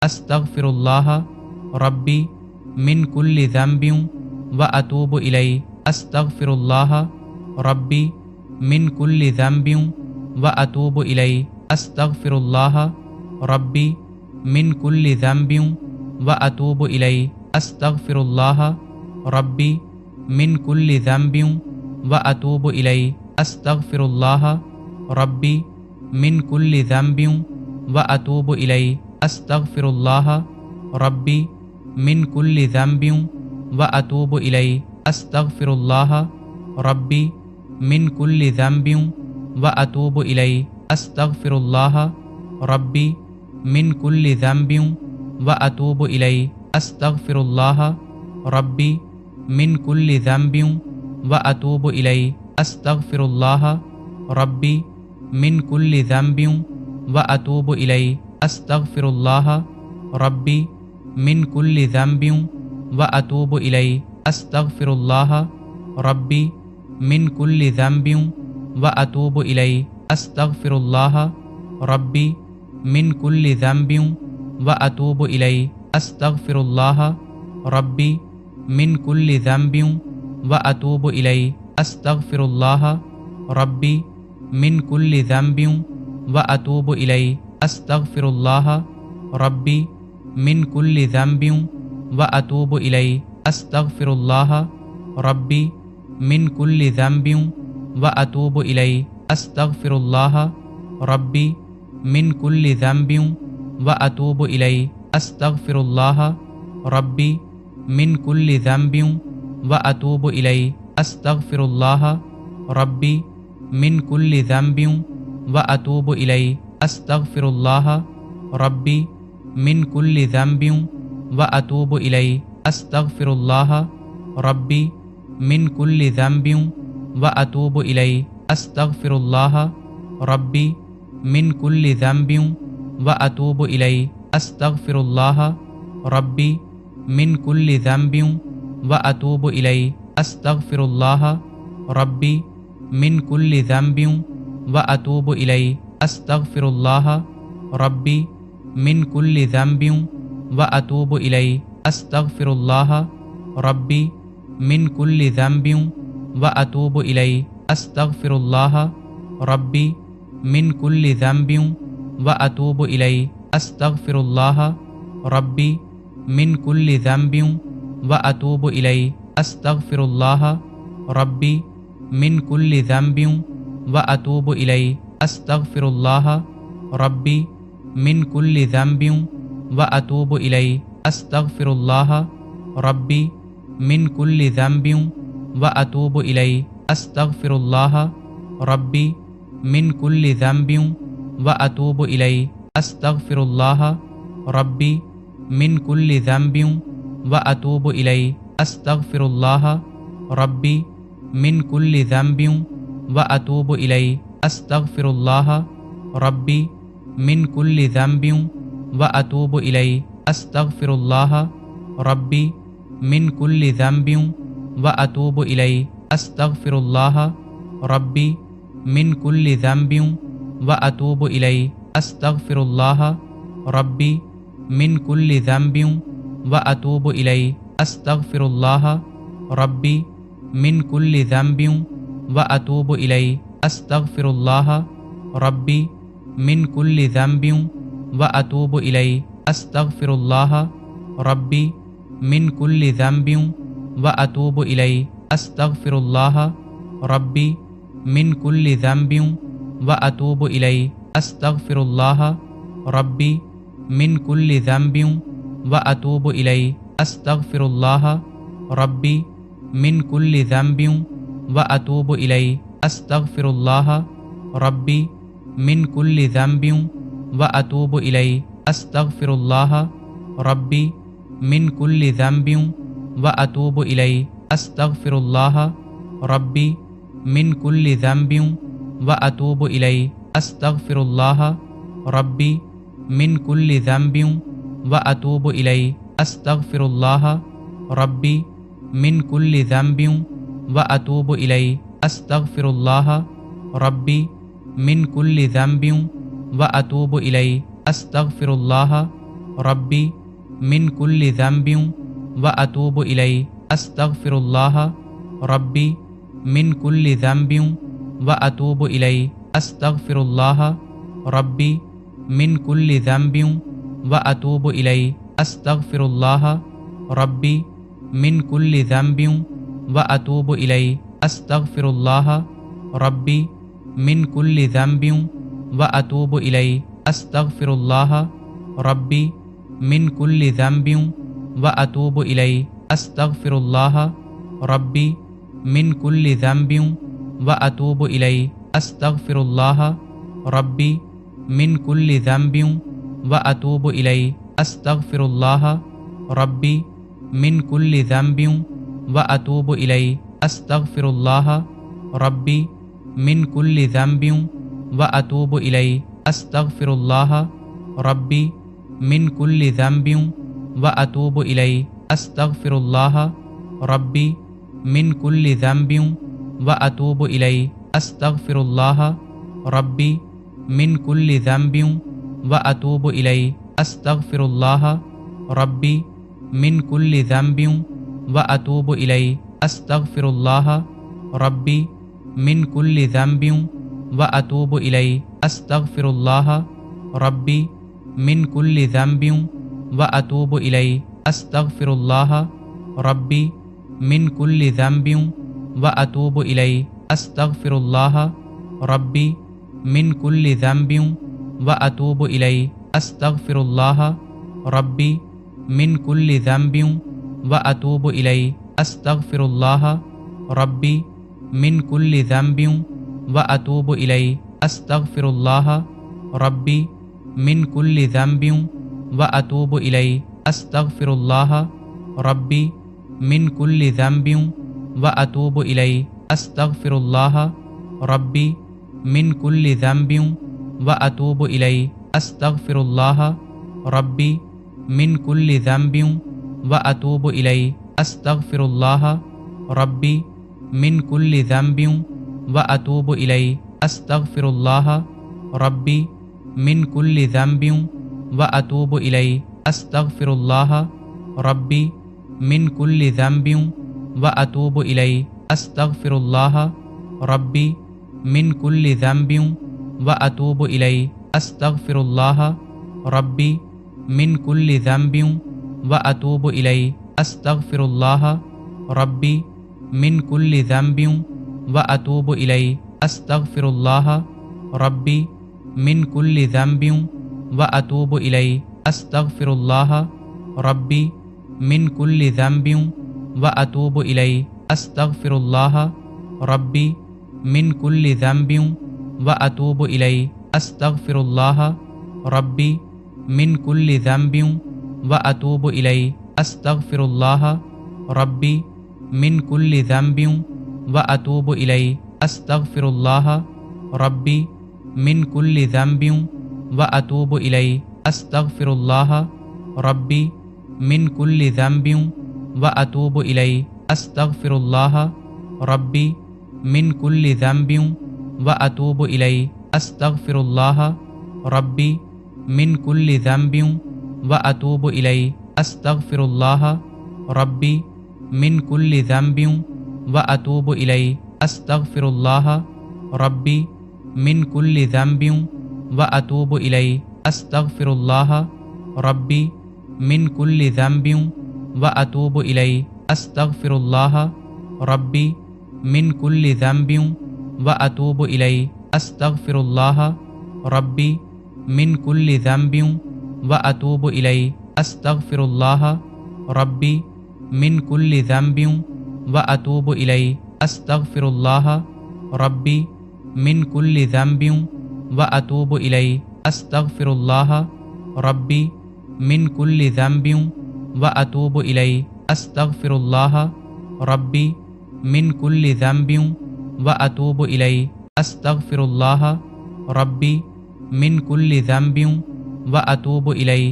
अस्तगफिरुल्लाह रब्बी मिन कुल्लि ज़ंबिन व अतूबु इलैहि। अस्तगफिरुल्लाह रब्बी मिन कुल्लि ज़ंबिन व अतूबु इलैहि। अस्तगफिरुल्लाह रब्बी मिन कुल्लि ज़ंबिन व अतूबु इलैहि। अस्तगफिरुल्लाह रब्बी मिन कुल्लि ज़ंबिन व अतूबु इलैहि। अस्तगफिरुल्लाह रब्बी मिन कुल्लि ज़ंबिन व अतूबु इलैहि। अस्तगफिरुल्लाह रब्बी मिन कुल्लि ज़ंबिन व अतूबु इलैहि। अस्तगफिरुल्लाह रब्बी मिन कुल्लि ज़ंबिन व अतूबु इलैहि। अस्तगफिरुल्लाह रब्बी मिन कुल्लि ज़ंबिन व अतूबु इलैहि। अस्तगफिरुल्लाह रब्बी मिन कुल्लि ज़ंबिन व अतूबु इलैहि। अस्तगफिरुल्लाह रब्बी मिन कुल्लि ज़ंबिन व अतूबु इलैहि। अस्तगफिरुल्लाह रब्बी मिन कुल्लि ज़ंबिन व अतूबु इलैहि। अस्तगफिरुल्लाह रब्बी मिन कुल्लि ज़ंबिन व अतूबु इलैहि। अस्तगफिरुल्लाह रब्बी मिन कुल्लि ज़ंबिन व अतूबु इलैहि। अस्तगफिरुल्लाह रब्बी मिन कुल्लि ज़ंबिन व अतूबु इलैहि। अस्तगफिरुल्लाह रब्बी मिन कुल्लि ज़ंबिन व अतूबु इलैहि। अस्तगफिरुल्लाह रब्बी मिन कुल्लि ज़ंबिन व अतूबु इलैहि। अस्तगफिरुल्लाह रब्बी मिन कुल्लि ज़ंबिन व अतूबु इलैहि। अस्तगफिरुल्लाह रब्बी मिन कुल्लि ज़ंबिन व अतूबु इलैहि। अस्तगफिरुल्लाह रब्बी मिन कुल्लि ज़ंबिन व अतूबु इलैहि। अस्तगफिरुल्लाह रब्बी मिन कुल्लि ज़ंबिन व अतूबु इलैहि। अस्तगफिरुल्लाह रब्बी मिन कुल्लि ज़ंबिन व अतूबु इलैहि। अस्तगफिरुल्लाह रब्बी मिन कुल्लि ज़ंबिन व अतूबु इलैहि। अस्तगफिरुल्लाह रब्बी मिन कुल्लि ज़ंबिन व अतूबु इलैहि। अस्तगफिरुल्लाह रब्बी मिन कुल्लि ज़ंबिन व अतूबु इलैहि। अस्तगफिरुल्लाह रब्बी मिन कुल्लि ज़ंबिन व अतूबु इलैहि। अस्तगफिरुल्लाह रब्बी मिन कुल्लि ज़ंबिन व अतूबु इलैहि। अस्तगफिरुल्लाह रब्बी मिन कुल्लि ज़ंबिन व अतूबु इलैहि। अस्तगफिरुल्लाह रब्बी मिन कुल्लि ज़ंबिन व अतूबु इलैहि। अस्तगफिरुल्लाह रब्बी मिन कुल्लि ज़ंबिन व अतूबु इलैहि। अस्तगफिरुल्लाह रब्बी मिन कुल्लि ज़ंबिन व अतूबु इलैहि। अस्तगफिरुल्लाह रब्बी मिन कुल्लि ज़ंबिन व अतूबु इलैहि। अस्तगफिरुल्लाह रब्बी मिन कुल्लि ज़ंबिन व अतूबु इलैहि। अस्तगफिरुल्लाह रब्बी मिन कुल्लि ज़ंबिन व अतूबु इलैहि। अस्तगफिरुल्लाह रब्बी मिन कुल्लि ज़ंबिन व अतूबु इलैहि। अस्तगफिरुल्लाह रब्बी मिन कुल्लि ज़ंबिन व अतूबु इलैहि। अस्तगफिरुल्लाह रब्बी मिन कुल्लि ज़ंबिन व अतूबु इलैहि। अस्तगफिरुल्लाह रब्बी मिन कुल्लि ज़ंबिन व अतूबु इलैहि। अस्तगफिरुल्लाह रब्बी मिन कुल्लि ज़ंबिन व अतूबु इलैहि। अस्तगफिरुल्लाह रब्बी मिन कुल्लि ज़ंबिन व अतूबु इलैहि। अस्तगफिरुल्लाह रब्बी मिन कुल्लि ज़ंबिन व अतूबु इलैहि। अस्तगफिरुल्लाह रब्बी मिन कुल्लि ज़ंबिन व अतूबु इलैहि। अस्तगफिरुल्लाह रब्बी मिन कुल्लि ज़ंबिन व अतूबु इलैहि। अस्तगफिरुल्लाह रब्बी मिन कुल्लि ज़ंबिन व अतूबु इलैहि। अस्तगफिरुल्लाह रब्बी मिन कुल्लि ज़ंबिन व अतूबु इलैहि। अस्तगफिरुल्लाह रब्बी मिन कुल्लि ज़ंबिन व अतूबु इलैहि। अस्तगफिरुल्लाह रब्बी मिन कुल्लि ज़ंबिन व अतूबु इलैहि। अस्तगफिरुल्लाह रब्बी मिन कुल्लि ज़ंबिन व अतूबु इलैहि। अस्तगफिरुल्लाह रब्बी मिन कुल्लि ज़ंबिन व अतूबु इलैहि। अस्तगफिरुल्लाह रब्बी मिन कुल्लि ज़ंबिन व अतूबु इलैहि। अस्तगफिरुल्लाह रब्बी मिन कुल्लि ज़ंबिन व अतूबु इलैहि। अस्तगफिरुल्लाह रब्बी मिन कुल्लि ज़ंबिन व अतूबु इलैहि। अस्तगफिरुल्लाह रब्बी मिन कुल्लि ज़ंबिन व अतूबु इलैहि अस्तगफिरुल्लाह रब्बी मिन कुल्लि ज़ंबिन व अतूबु इलैहि अस्तगफिरुल्लाह रब्बी मिन कुल्लि ज़ंबिन व अतूबु इलैहि अस्तगफिरुल्लाह रब्बी मिन कुल्लि ज़ंबिन व अतूबु इलैहि अस्तगफिरुल्लाह रब्बी मिन कुल्लि ज़ंबिन व अतूबु इलैहि अस्तगफिरुल्लाह रब्बी मिन कुल्लि ज़ंबिन व अतूबु इलैहि अस्तगफिरुल्लाह रब्बी मिन कुल्लि ज़ंबिन व अतूबु इलैहि अस्तगफिरुल्लाह रब्बी मिन कुल्लि ज़ंबिन व अतूबु इलैहि अस्तगफिरुल्लाह रब्बी मिन कुल्लि ज़ंबिन व अतूबु इलैहि अस्तगफिरुल्लाह रब्बी मिन कुल्लि ज़ंबिन व अतूबु इलैहि अस्तगफिरुल्लाह रब्बी मिन कुल्लि ज़ंबिन व अतूबु इलैहि अस्तगफिरुल्लाह रब्बी मिन कुल्लि ज़ंबिन व अतूबु इलैहि अस्तगफिरुल्लाह रब्बी मिन कुल्लि ज़ंबिन व अतूबु इलैहि अस्तगफिरुल्लाह रब्बी मिन कुल्लि ज़ंबिन व अतूबु इलैहि अस्तगफिरुल्लाह रब्बी मिन कुल्लि ज़ंबिन व अतूबु इलैहि अस्तगफिरुल्लाह रब्बी मिन कुल्लि ज़ंबिन व अतूबु इलैहि अस्तगफिरुल्लाह रब्बी मिन कुल्लि ज़ंबिन व अतूबु इलैहि अस्तगफिरुल्लाह रब्बी मिन कुल्लि ज़ंबिन व अतूबु इलैहि अस्तगफिरुल्लाह रब्बी मिन कुल्लि ज़ंबिन व अतूबु इलैहि अस्तगफिरुल्लाह रब्बी मिन कुल्लि ज़ंबिन व अतूबु इलैहि अस्तगफिरुल्लाह रब्बी मिन कुल्लि ज़ंबिन व अतूबु इलैहि अस्तगफिरुल्लाह रब्बी मिन कुल्लि ज़ंबिन व अतूबु इलैहि अस्तगफिरुल्लाह रब्बी मिन कुल्लि ज़ंबिन व अतूबु इलैहि अस्तगफिरुल्लाह रब्बी मिन कुल्लि ज़ंबिन व अतूबु इलैहि अस्तगफिरुल्लाह रब्बी मिन कुल्लि ज़ंबिन व अतूबु इलैहि अस्तगफिरुल्लाह रब्बी मिन कुल्लि ज़ंबिन व अतूबु इलैहि अस्तगफिरुल्लाह रब्बी मिन कुल्लि ज़ंबिन व अतूबु इलैहि अस्तगफिरुल्लाह रब्बी मिन कुल्लि ज़ंबिन व अतूबु इलैहि अस्तगफिरुल्लाह रब्बी मिन कुल्लि ज़ंबिन व अतूबु इलैहि अस्तगफिरुल्लाह रब्बी मिन कुल्लि ज़ंबिन व अतूबु इलैहि अस्तगफिरुल्लाह रब्बी मिन कुल्लि ज़ंबिन व अतूबु इलैहि अस्तगफिरुल्लाह रब्बी मिन कुल्लि ज़ंबिन व अतूबु इलैहि अस्तगफिरुल्लाह रब्बी मिन कुल्लि ज़ंबिन व अतूबु इलैहि अस्तगफिरुल्लाह रब्बी मिन कुल्लि ज़ंबिन व अतूबु इलैहि अस्तगफिरुल्लाह रब्बी मिन कुल्लि ज़ंबिन व अतूबु इलैहि अस्तगफिरुल्लाह रब्बी मिन कुल्लि ज़ंबिन व अतूबु इलैहि अस्तगफिरुल्लाह रब्बी मिन कुल्लि ज़ंबिन व अतूबु इलैहि अस्तगफिरुल्लाह रब्बी मिन कुल्लि ज़ंबिन व अतूबु इलैहि अस्तगफिरुल्लाह रब्बी मिन कुल्लि ज़ंबिन व अतूबु इलैहि अस्तगफिरुल्लाह रब्बी मिन कुल्लि ज़ंबिन व अतूबु इलैहि अस्तगफिरुल्लाह रब्बी मिन कुल्लि ज़ंबिन व अतूबु इलैहि अस्तगफिरुल्लाह रब्बी मिन कुल्लि ज़ंबिन व अतूबु इलैहि अस्तगफिरुल्लाह रब्बी मिन कुल्लि ज़ंबिन व अतूबु इलैहि अस्तगफिरुल्लाह रब्बी मिन कुल्लि ज़ंबिन व अतूबु इलैहि अस्तगफिरुल्लाह रब्बी मिन कुल्लि ज़ंबिन व अतूबु इलैहि अस्तगफिरुल्लाह रब्बी मिन कुल्लि ज़ंबिन व अतूबु इलैहि अस्तगफिरुल्लाह रब्बी मिन कुल्लि ज़ंबिन व अतूबु इलैहि अस्तगफिरुल्लाह रब्बी मिन कुल्लि ज़ंबिन व अतूबु इलैहि अस्तगफिरुल्लाह रब्बी मिन कुल्लि ज़ंबिन व अतूबु इलैहि